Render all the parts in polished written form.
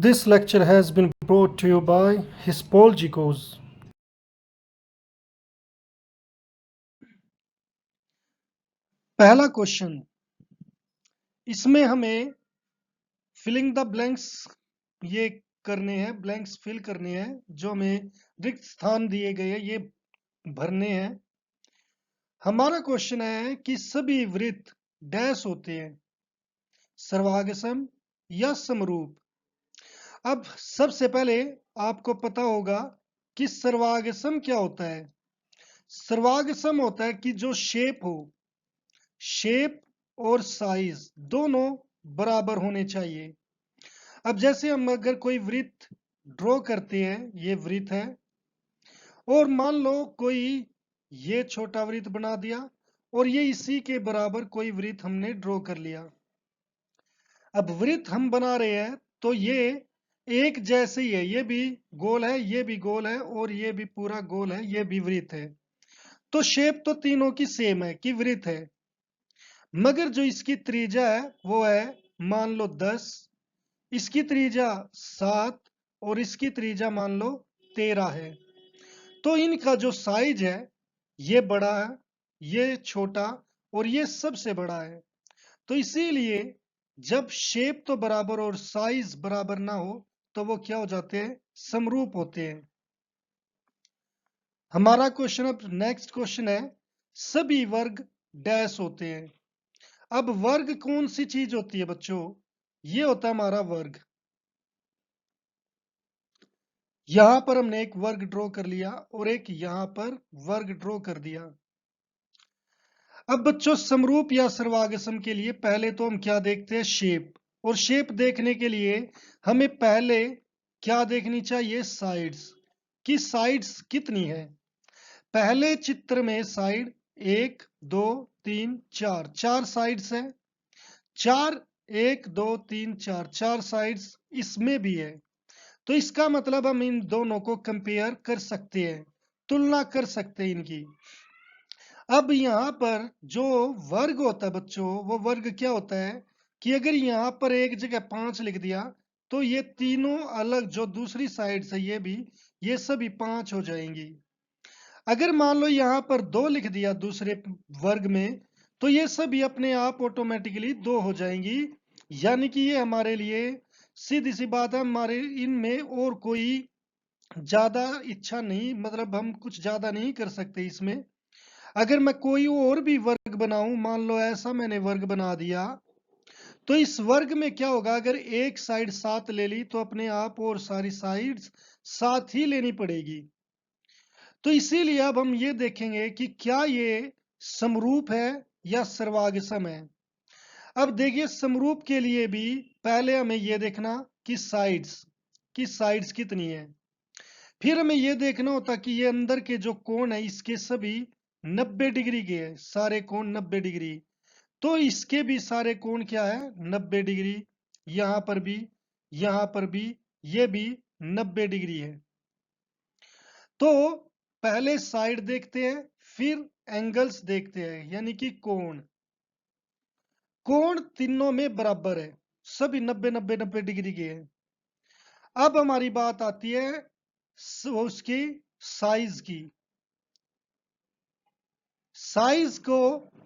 This lecture has been brought to you by Hispologicos. पहला question, इसमें हमें filling the blanks ये करने हैं, ब्लैंक्स फिल करने हैं, जो हमें रिक्त स्थान दिए गए हैं ये भरने हैं। हमारा क्वेश्चन है कि सभी वृत्त डैश होते हैं, सर्वागसम या समरूप। अब सबसे पहले आपको पता होगा कि सर्वागसम क्या होता है। सर्वागसम होता है कि जो शेप हो, शेप और साइज दोनों बराबर होने चाहिए। अब जैसे हम अगर कोई वृत्त ड्रॉ करते हैं, ये वृत्त है, और मान लो कोई ये छोटा वृत्त बना दिया और ये इसी के बराबर कोई वृत्त हमने ड्रॉ कर लिया। अब वृत्त हम बना रहे हैं तो ये एक जैसे ही है, ये भी गोल है, ये भी गोल है और ये भी पूरा गोल है, ये भी वृत्त है। तो शेप तो तीनों की सेम है कि वृत्त है, मगर जो इसकी त्रिज्या है वो है मान लो 10, इसकी त्रिज्या 7 और इसकी त्रिज्या मान लो 13 है। तो इनका जो साइज है ये बड़ा है, ये छोटा और ये सबसे बड़ा है। तो इसीलिए जब शेप तो बराबर और साइज बराबर ना हो तो वो क्या हो जाते हैं, समरूप होते हैं। हमारा क्वेश्चन, अब नेक्स्ट क्वेश्चन है, सभी वर्ग डैश होते हैं। अब वर्ग कौन सी चीज होती है बच्चों, ये होता है हमारा वर्ग। यहां पर हमने एक वर्ग ड्रॉ कर लिया और एक यहां पर वर्ग ड्रॉ कर दिया। अब बच्चों समरूप या सर्वागसम के लिए पहले तो हम क्या देखते हैं, शेप। और शेप देखने के लिए हमें पहले क्या देखनी चाहिए, साइड्स। कि साइड्स कितनी है। पहले चित्र में साइड 1 2 3 4, चार साइड्स है। 4 1 2 3 4, चार साइड्स इसमें भी है। तो इसका मतलब हम इन दोनों को कंपेयर कर सकते हैं, तुलना कर सकते हैं इनकी। अब यहाँ पर जो वर्ग होता है बच्चों, वो वर्ग क्या होता है कि अगर यहाँ पर एक जगह 5 लिख दिया तो ये तीनों अलग जो दूसरी साइड से ये भी, ये सभी 5 हो जाएंगी। अगर मान लो यहाँ पर 2 लिख दिया दूसरे वर्ग में तो ये सभी अपने आप ऑटोमेटिकली 2 हो जाएंगी। यानी कि ये हमारे लिए सीधी सी बात है, हमारे इनमें और कोई ज्यादा इच्छा नहीं, मतलब हम कुछ ज्यादा नहीं कर सकते इसमें। अगर मैं कोई और भी वर्ग बनाऊं, मान लो ऐसा मैंने वर्ग बना दिया, तो इस वर्ग में क्या होगा, अगर एक साइड 7 ले ली तो अपने आप और सारी साइड्स 7 ही लेनी पड़ेगी। तो इसीलिए अब हम ये देखेंगे कि क्या ये समरूप है या सर्वागसम है। अब देखिए समरूप के लिए भी पहले हमें ये देखना कि साइड्स कितनी है। फिर हमें यह देखना होता कि ये अंदर के जो कोण है इसके सभी 90 डिग्री के हैं, सारे कोण 90 डिग्री। तो इसके भी सारे कोण क्या है, 90 डिग्री। यहां पर भी, यहां पर भी, ये भी 90 डिग्री है। तो पहले साइड देखते हैं, फिर एंगल्स देखते हैं, यानी कि कोण। कोण तीनों में बराबर है, सभी 90 90 90 डिग्री के हैं। अब हमारी बात आती है उसकी साइज की। साइज को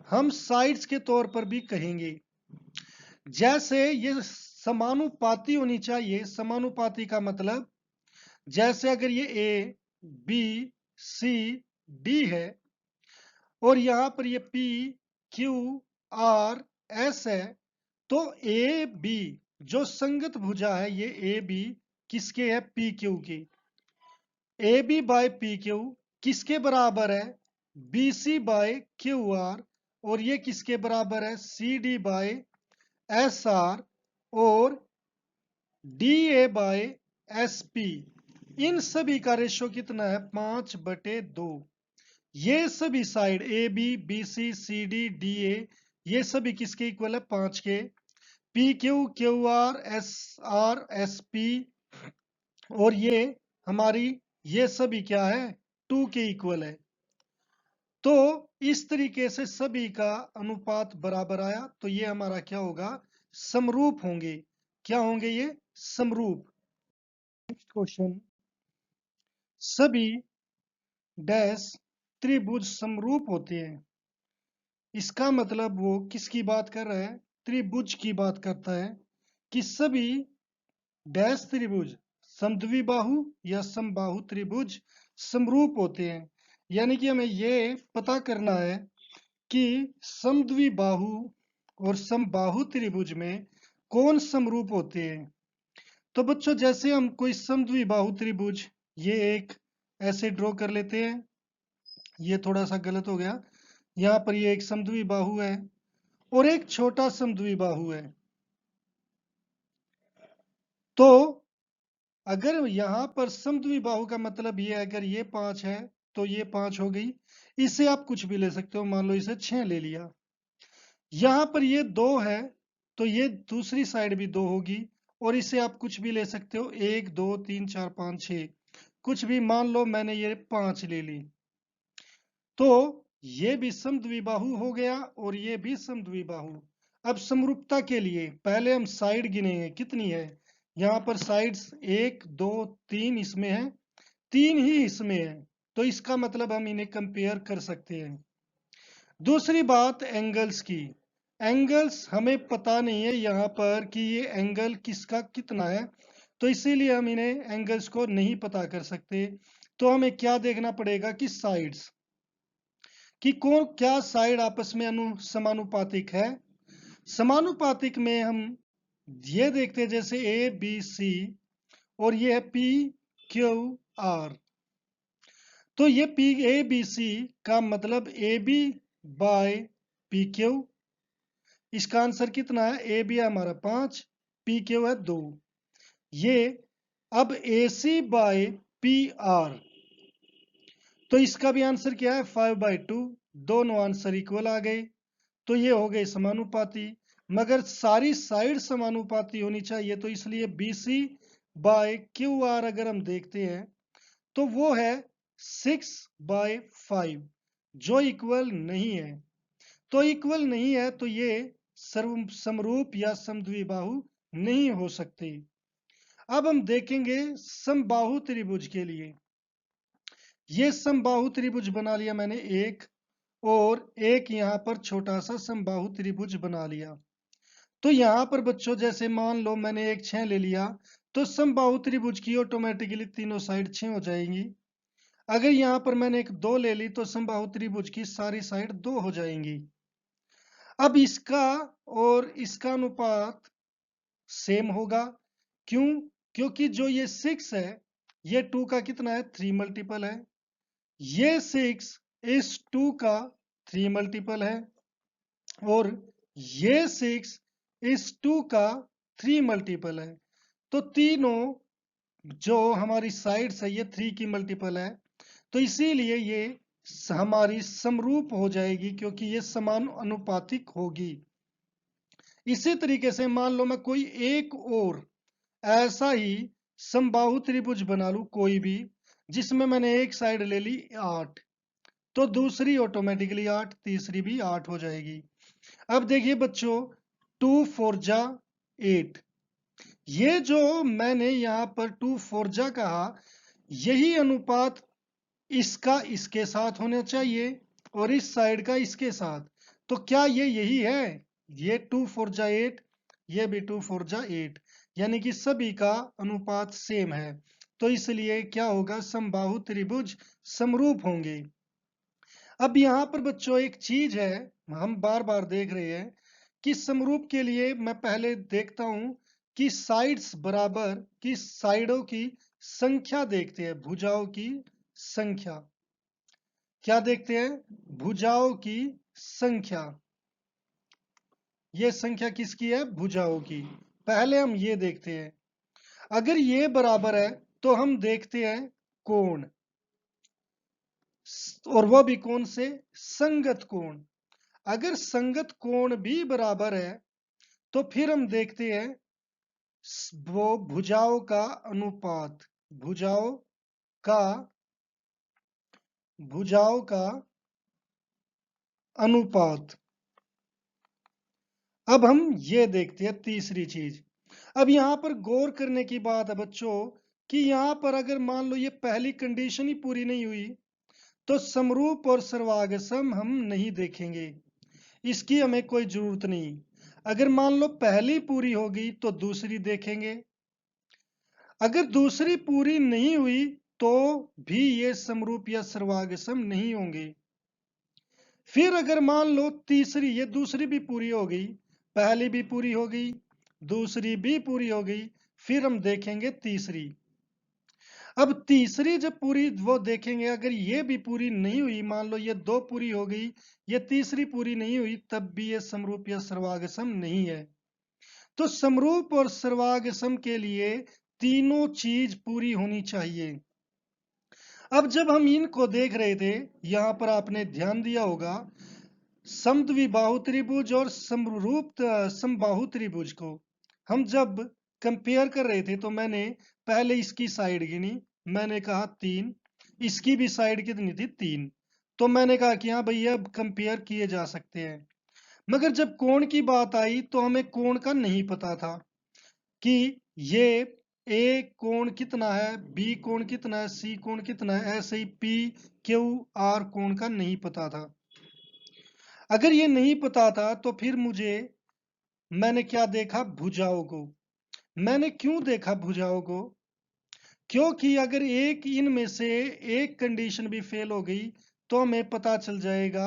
हम साइड्स के तौर पर भी कहेंगे। जैसे ये समानुपाती होनी चाहिए। समानुपाती का मतलब जैसे अगर ये ए बी सी डी है और यहां पर ये पी क्यू आर एस है, तो ए बी जो संगत भुजा है, ये ए बी किसके है, पी क्यू की। A B by P Q किसके बराबर है, B C by Q R. और ये किसके बराबर है, C D by S R और D A by S P. इन सभी का रेशो कितना है, 5/2। ये सभी side A B B C C D D A, ये सभी किसके इक्वल है, 5 के। P Q Q R S P और ये हमारी, ये सभी क्या है, 2 के इक्वल है। तो इस तरीके से सभी का अनुपात बराबर आया, तो ये हमारा क्या होगा, समरूप होंगे। क्या होंगे ये, समरूप। नेक्स्ट क्वेश्चन, सभी डैश त्रिभुज समरूप होते हैं। इसका मतलब वो किसकी बात कर रहा है? त्रिभुज की बात करता है कि सभी डैश त्रिभुज समद्विबाहु या समबाहु त्रिभुज समरूप होते हैं। यानी कि हमें ये पता करना है कि समद्विबाहु और समबाहु त्रिभुज में कौन समरूप होते हैं। तो बच्चों जैसे हम कोई समद्विबाहु त्रिभुज ये एक ऐसे ड्रॉ कर लेते हैं, ये थोड़ा सा गलत हो गया। यहाँ पर ये एक समद्विबाहु है और एक छोटा समद्विबाहु है। तो अगर यहाँ पर समद्विबाहु का मतलब ये है, अगर ये 5 है तो ये 5 हो गई। इसे आप कुछ भी ले सकते हो, मान लो इसे 6 ले लिया। यहाँ पर ये 2 है तो ये दूसरी साइड भी 2 होगी और इसे आप कुछ भी ले सकते हो, 1 2 3 4 5 6 कुछ भी, मान लो मैंने ये 5 ले ली। तो ये भी समद्विबाहु हो गया और ये भी समद्विबाहु। अब समरूपता के लिए पहले हम साइड गिनेंगे कितनी है। यहाँ पर साइड्स 1 2 3 इसमें है, 3 ही इसमें है, तो इसका मतलब हम इन्हें कंपेयर कर सकते हैं। दूसरी बात एंगल्स की, एंगल्स हमें पता नहीं है यहाँ पर कि ये एंगल किसका कितना है, तो इसीलिए हम इन्हें एंगल्स को नहीं पता कर सकते। तो हमें क्या देखना पड़ेगा कि साइड्स कि कौन क्या साइड आपस में समानुपातिक है। समानुपातिक में हम ये देखते हैं जैसे ए बी सी और ये है पी क्यू आर। तो ये पी ए बी सी का मतलब A B by P Q. इसका आंसर कितना है? ए बी है हमारा 5, पी क्यू है 2। ये अब ए सी बाय पी आर, तो इसका भी आंसर क्या है? 5/2। दोनों आंसर इक्वल आ गए, तो ये हो गए समानुपाती। मगर सारी साइड समानुपाती होनी चाहिए, तो इसलिए B C by Q R अगर हम देखते हैं तो वो है 6/5, जो इक्वल नहीं है। तो इक्वल नहीं है तो ये सर्व समरूप या समद्विबाहु नहीं हो सकते। अब हम देखेंगे समबाहु त्रिभुज के लिए। ये समबाहु त्रिभुज बना लिया मैंने एक, और एक यहाँ पर छोटा सा समबाहु त्रिभुज बना लिया। तो यहाँ पर बच्चों जैसे मान लो मैंने एक 6 ले लिया, तो समबाहु त्रिभुज की ऑटोमेटिकली तीनों साइड 6 हो जाएंगी। अगर यहाँ पर मैंने एक 2 ले ली तो समबाहु त्रिभुज की सारी साइड 2 हो जाएंगी। अब इसका और इसका अनुपात सेम होगा। क्यों? क्योंकि जो ये 6 है ये 2 का कितना है? 3 मल्टीपल है। ये 6 इस 2 का 3 मल्टीपल है और ये 6 इस 2 का 3 मल्टीपल है। तो तीनों जो हमारी साइड्स है ये 3 की मल्टीपल है, तो इसीलिए ये हमारी समरूप हो जाएगी क्योंकि ये समान अनुपातिक होगी। इसी तरीके से मान लो मैं कोई एक और ऐसा ही समबाहु त्रिभुज बना लूं कोई भी, जिसमें मैंने एक साइड ले ली 8, तो दूसरी ऑटोमेटिकली 8, तीसरी भी 8 हो जाएगी। अब देखिए बच्चों, 2 4 जा 8, ये जो मैंने यहाँ पर 2 4 जा कहा, यही अनुपात इसका इसके साथ होना चाहिए और इस साइड का इसके साथ। तो क्या ये यही है? ये 2 4 जा 8, ये भी 2 4 जा 8, यानी कि सभी का अनुपात सेम है। तो इसलिए क्या होगा? समबाहु त्रिभुज समरूप होंगे। अब यहाँ पर बच्चों एक चीज है, हम बार बार देख रहे हैं कि समरूप के लिए मैं पहले देखता हूं कि साइड्स बराबर की साइडों की संख्या देखते हैं, भुजाओं की संख्या। क्या देखते हैं? भुजाओं की संख्या। ये संख्या किसकी है? भुजाओं की। पहले हम ये देखते हैं, अगर ये बराबर है तो हम देखते हैं कोण, और वो भी कौन से? संगत कोण। अगर संगत कोण भी बराबर है तो फिर हम देखते हैं वो भुजाओं का अनुपात, भुजाओं का भुजाओं का अनुपात। अब हम ये देखते हैं तीसरी चीज। अब यहां पर गौर करने की बात है बच्चों कि यहां पर अगर मान लो ये पहली कंडीशन ही पूरी नहीं हुई तो समरूप और सर्वागसम हम नहीं देखेंगे, इसकी हमें कोई जरूरत नहीं। अगर मान लो पहली पूरी होगी तो दूसरी देखेंगे, अगर दूसरी पूरी नहीं हुई तो भी ये समरूप या सर्वागसम नहीं होंगे। फिर अगर मान लो तीसरी, ये दूसरी भी पूरी हो गई, पहली भी पूरी हो गई, दूसरी भी पूरी हो गई, फिर हम देखेंगे तीसरी। अब तीसरी जब पूरी वो देखेंगे, अगर ये भी पूरी नहीं हुई, मान लो ये दो पूरी हो गई, ये तीसरी पूरी नहीं हुई, तब भी ये समरूप या सर्वागसम नहीं है। तो समरूप और सर्वागसम के लिए तीनों चीज पूरी होनी चाहिए। अब जब हम इनको देख रहे थे, यहां पर आपने ध्यान दिया होगा, समद्विबाहु त्रिभुज और समरूप समबाहु त्रिभुज को हम जब कंपेयर कर रहे थे तो मैंने पहले इसकी साइड गिनी, मैंने कहा 3, इसकी भी साइड कितनी थी 3, तो मैंने कहा कि हाँ भैया कंपेयर किए जा सकते हैं। मगर जब कोण की बात आई तो हमें कोण का नहीं पता था कि ये ए कोण कितना है, बी कोण कितना है, सी कोण कितना है, ऐसे ही पी क्यू आर कोण का नहीं पता था। अगर ये नहीं पता था तो फिर मैंने क्या देखा, भुजाओं को। मैंने क्यों देखा भुजाओं को, क्योंकि अगर एक इनमें से एक कंडीशन भी फेल हो गई तो हमें पता चल जाएगा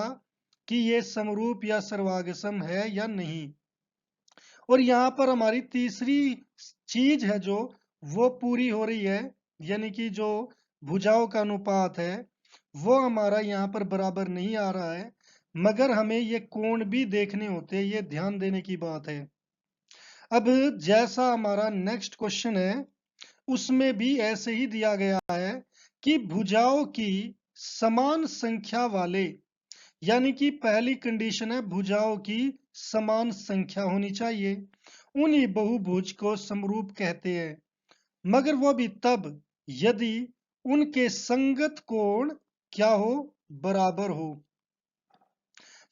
कि ये समरूप या सर्वागसम है या नहीं। और यहाँ पर हमारी तीसरी चीज है जो वो पूरी हो रही है, यानी कि जो भुजाओं का अनुपात है वो हमारा यहाँ पर बराबर नहीं आ रहा है, मगर हमें ये कोण भी देखने होते हैं, ये ध्यान देने की बात है। अब जैसा हमारा नेक्स्ट क्वेश्चन है उसमें भी ऐसे ही दिया गया है कि भुजाओं की समान संख्या वाले, यानी कि पहली कंडीशन है भुजाओं की समान संख्या होनी चाहिए, उन्हीं बहुभुज को समरूप कहते हैं, मगर वो भी तब यदि उनके संगत कोण क्या हो, बराबर हो।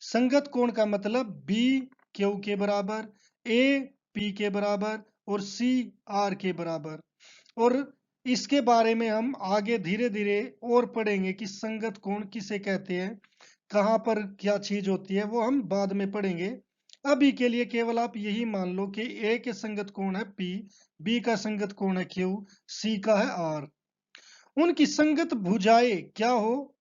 संगत कोण का मतलब बी क्यू के बराबर, ए पी के बराबर और सी आर के बराबर। और इसके बारे में हम आगे धीरे धीरे और पढ़ेंगे कि संगत कोण किसे कहते हैं, कहां पर क्या चीज होती है, वो हम बाद में पढ़ेंगे। अभी के लिए केवल आप यही मान लो कि ए के संगत कोण है पी, बी का संगत कोण है क्यू, सी का है आर। उनकी संगत भुजाएं क्या हो,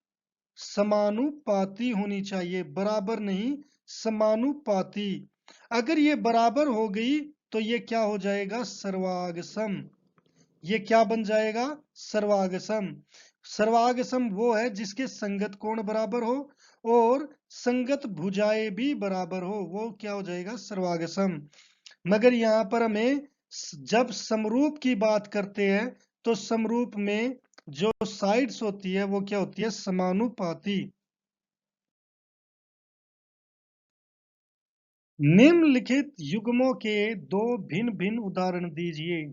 समानुपाती होनी चाहिए, बराबर नहीं, समानुपाती। अगर ये बराबर हो गई तो ये क्या हो जाएगा, सर्वागसम। ये क्या बन जाएगा, सर्वागसम। सर्वागसम वो है जिसके संगत कोण बराबर हो और संगत भुजाएं भी बराबर हो, वो क्या हो जाएगा, सर्वागसम। मगर यहाँ पर हमें जब समरूप की बात करते हैं तो समरूप में जो साइड्स होती है वो क्या होती है, समानुपाती। निम्नलिखित युग्मों के दो भिन्न भिन्न उदाहरण दीजिए।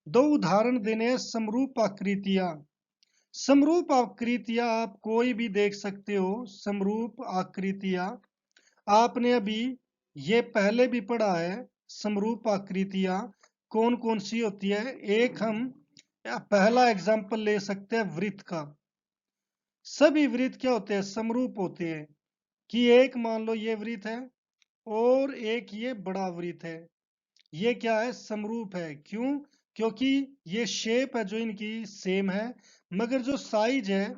दो उदाहरण देने हैं, समरूप आकृतियां। समरूप आकृतियां आप कोई भी देख सकते हो, समरूप आकृतियां आपने अभी ये पहले भी पढ़ा है। समरूप आकृतियां कौन कौन सी होती है, एक हम पहला एग्जांपल ले सकते हैं वृत्त का। सभी वृत्त क्या होते हैं, समरूप होते हैं, कि एक मान लो ये वृत्त है और एक ये बड़ा वृत्त है, ये क्या है, समरूप है। क्यों, क्योंकि ये शेप है जो इनकी सेम है, मगर जो साइज है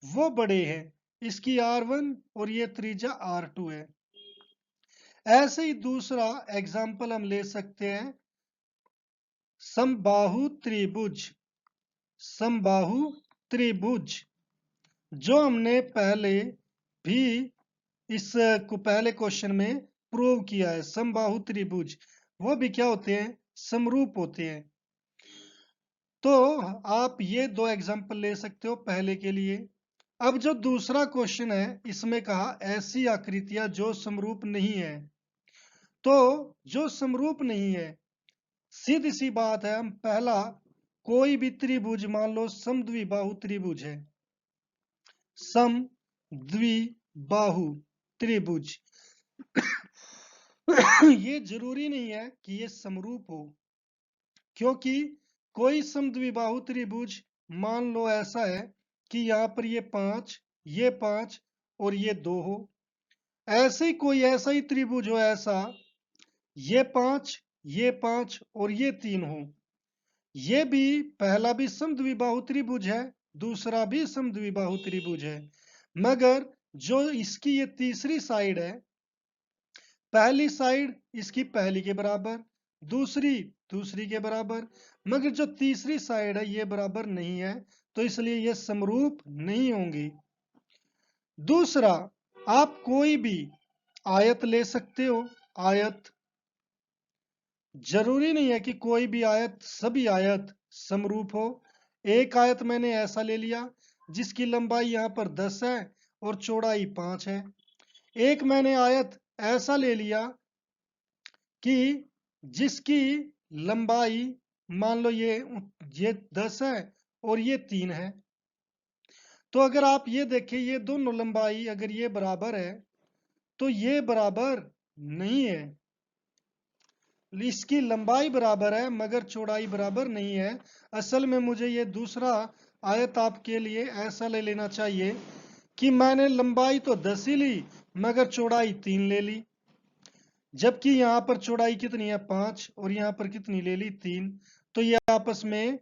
वो बड़े हैं, इसकी R1 और ये त्रिज्या R2 है। ऐसे ही दूसरा एग्जाम्पल हम ले सकते हैं, समबाहु त्रिभुज। समबाहु त्रिभुज जो हमने पहले भी इस पहले क्वेश्चन में प्रूव किया है, समबाहु त्रिभुज वो भी क्या होते हैं, समरूप होते हैं। तो आप ये दो एग्जाम्पल ले सकते हो पहले के लिए। अब जो दूसरा क्वेश्चन है इसमें कहा ऐसी आकृतियां जो समरूप नहीं है। तो जो समरूप नहीं है, सीधी सी बात है, हम पहला कोई भी त्रिभुज मान लो समद्विबाहु त्रिभुज है, समद्विबाहु त्रिभुज ये जरूरी नहीं है कि ये समरूप हो, क्योंकि कोई समद्विबाहु त्रिभुज मान लो ऐसा है कि यहाँ पर ये 5 और ये 2 हो। ऐसे ही कोई ऐसा ही त्रिभुज हो ऐसा, ये 5 और ये 3 हो। ये भी पहला भी समद्विबाहु त्रिभुज है, दूसरा भी समद्विबाहु त्रिभुज है, मगर जो इसकी ये तीसरी साइड है, पहली साइड इसकी पहली के बराबर, दूसरी दूसरी के बराबर, मगर जो तीसरी साइड है ये बराबर नहीं है, तो इसलिए ये समरूप नहीं होंगी। दूसरा, आप कोई भी आयत ले सकते हो। आयत जरूरी नहीं है कि कोई भी आयत, सभी आयत समरूप हो। एक आयत मैंने ऐसा ले लिया जिसकी लंबाई यहाँ पर 10 है और चौड़ाई 5 है। एक मैंने आयत ऐसा ले लिया कि जिसकी लंबाई मान लो ये 10 है और ये 3 है। तो अगर आप ये देखें, ये दोनों लंबाई अगर ये बराबर है तो ये बराबर नहीं है। इसकी लंबाई बराबर है मगर चौड़ाई बराबर नहीं है। असल में मुझे ये दूसरा आयत आपके लिए ऐसा ले लेना चाहिए कि मैंने लंबाई तो 10 ही ली मगर चौड़ाई 3 ले ली, जबकि यहाँ पर चौड़ाई कितनी है 5 और यहाँ पर कितनी ले ली 3। तो ये आपस में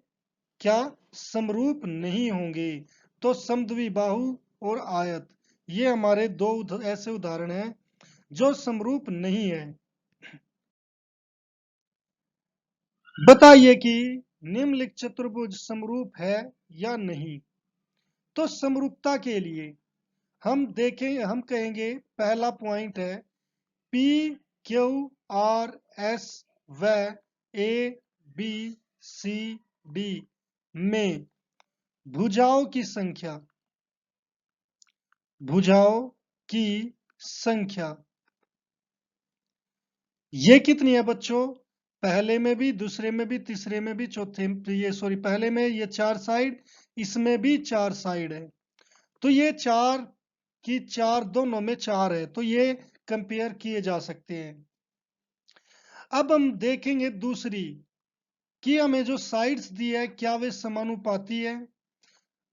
क्या समरूप नहीं होंगे। तो समद्विबाहु और आयत ये हमारे दो ऐसे उदाहरण हैं जो समरूप नहीं है। बताइए कि निम्नलिखित चतुर्भुज समरूप है या नहीं। तो समरूपता के लिए हम कहेंगे पहला पॉइंट है P Q R S व A B C D में भुजाओं की संख्या ये कितनी है बच्चों। पहले में भी, दूसरे में भी, तीसरे में भी, चौथे पहले में ये 4 साइड, इसमें भी 4 साइड है। तो ये 4 की 4 दोनों में 4 है, तो ये कंपेयर किए जा सकते हैं। अब हम देखेंगे दूसरी कि हमें जो साइड्स दी है क्या वे समानुपाती है।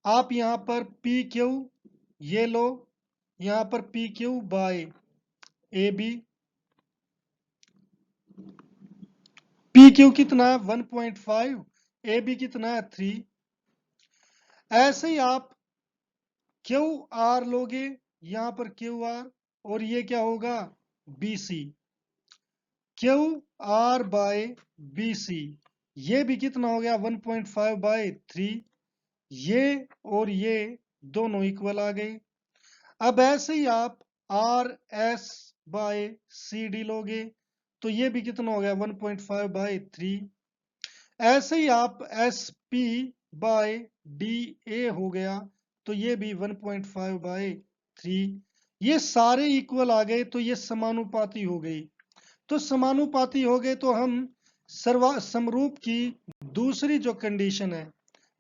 आप यहां पर पी क्यू ये लो, यहां पर P Q by A B, P Q कितना है 1.5, ए बी कितना है 3। ऐसे ही आप क्यू आर लोगे, यहां पर क्यू आर और ये क्या होगा B C, Q R by B C, ये भी कितना हो गया 1.5 बाय 3। ये और ये दोनों इक्वल आ गए। अब ऐसे ही आप R S by C D लोगे तो ये भी कितना हो गया 1.5 बाय 3। ऐसे ही आप S P by D A हो गया तो ये भी 1.5 बाय 3। ये सारे इक्वल आ गए तो ये समानुपाती हो गई। तो समानुपाती हो गए तो हम समरूप की दूसरी जो कंडीशन है,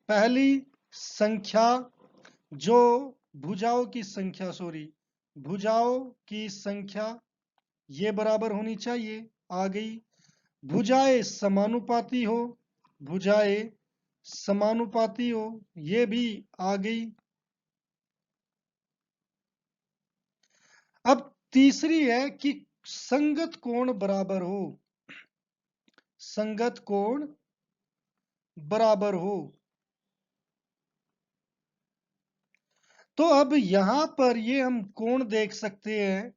पहली संख्या जो भुजाओं की संख्या ये बराबर होनी चाहिए, आ गई। भुजाएं समानुपाती हो ये भी आ गई। अब तीसरी है कि संगत कोण बराबर हो। तो अब यहां पर ये हम कोण देख सकते हैं।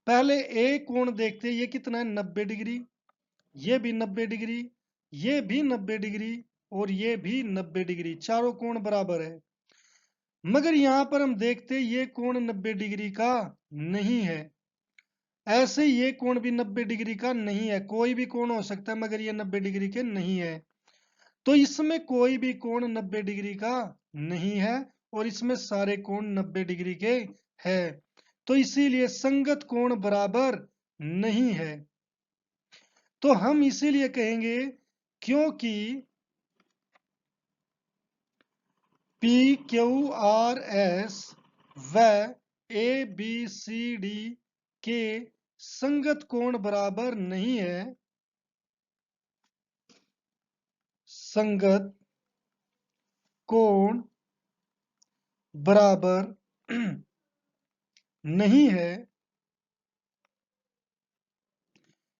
पहले ए कोण देखते हैं, ये कितना है 90 डिग्री, ये भी 90 डिग्री, ये भी 90 डिग्री और ये भी 90 डिग्री, चारों कोण बराबर है। मगर यहां पर हम देखते हैं ये कोण 90 डिग्री का नहीं है। ऐसे ये कोण भी 90 डिग्री का नहीं है, कोई भी कोण हो सकता है मगर ये 90 डिग्री के नहीं है। तो इसमें कोई भी कोण 90 डिग्री का नहीं है और इसमें सारे कोण 90 डिग्री के है। तो इसीलिए संगत कोण बराबर नहीं है। तो हम इसीलिए कहेंगे क्योंकि पी क्यू आर एस व ए बी सी डी के संगत कोण बराबर नहीं है। संगत कोण बराबर नहीं है,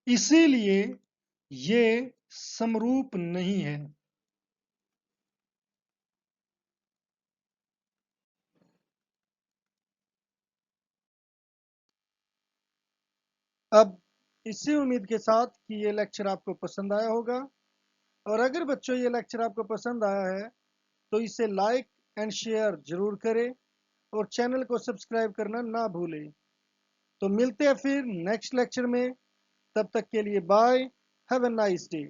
इसीलिए ये समरूप नहीं है। अब इसी उम्मीद के साथ कि ये लेक्चर आपको पसंद आया होगा, और अगर बच्चों ये लेक्चर आपको पसंद आया है तो इसे लाइक एंड शेयर जरूर करें और चैनल को सब्सक्राइब करना ना भूलें। तो मिलते हैं फिर नेक्स्ट लेक्चर में, तब तक के लिए bye, have a nice day.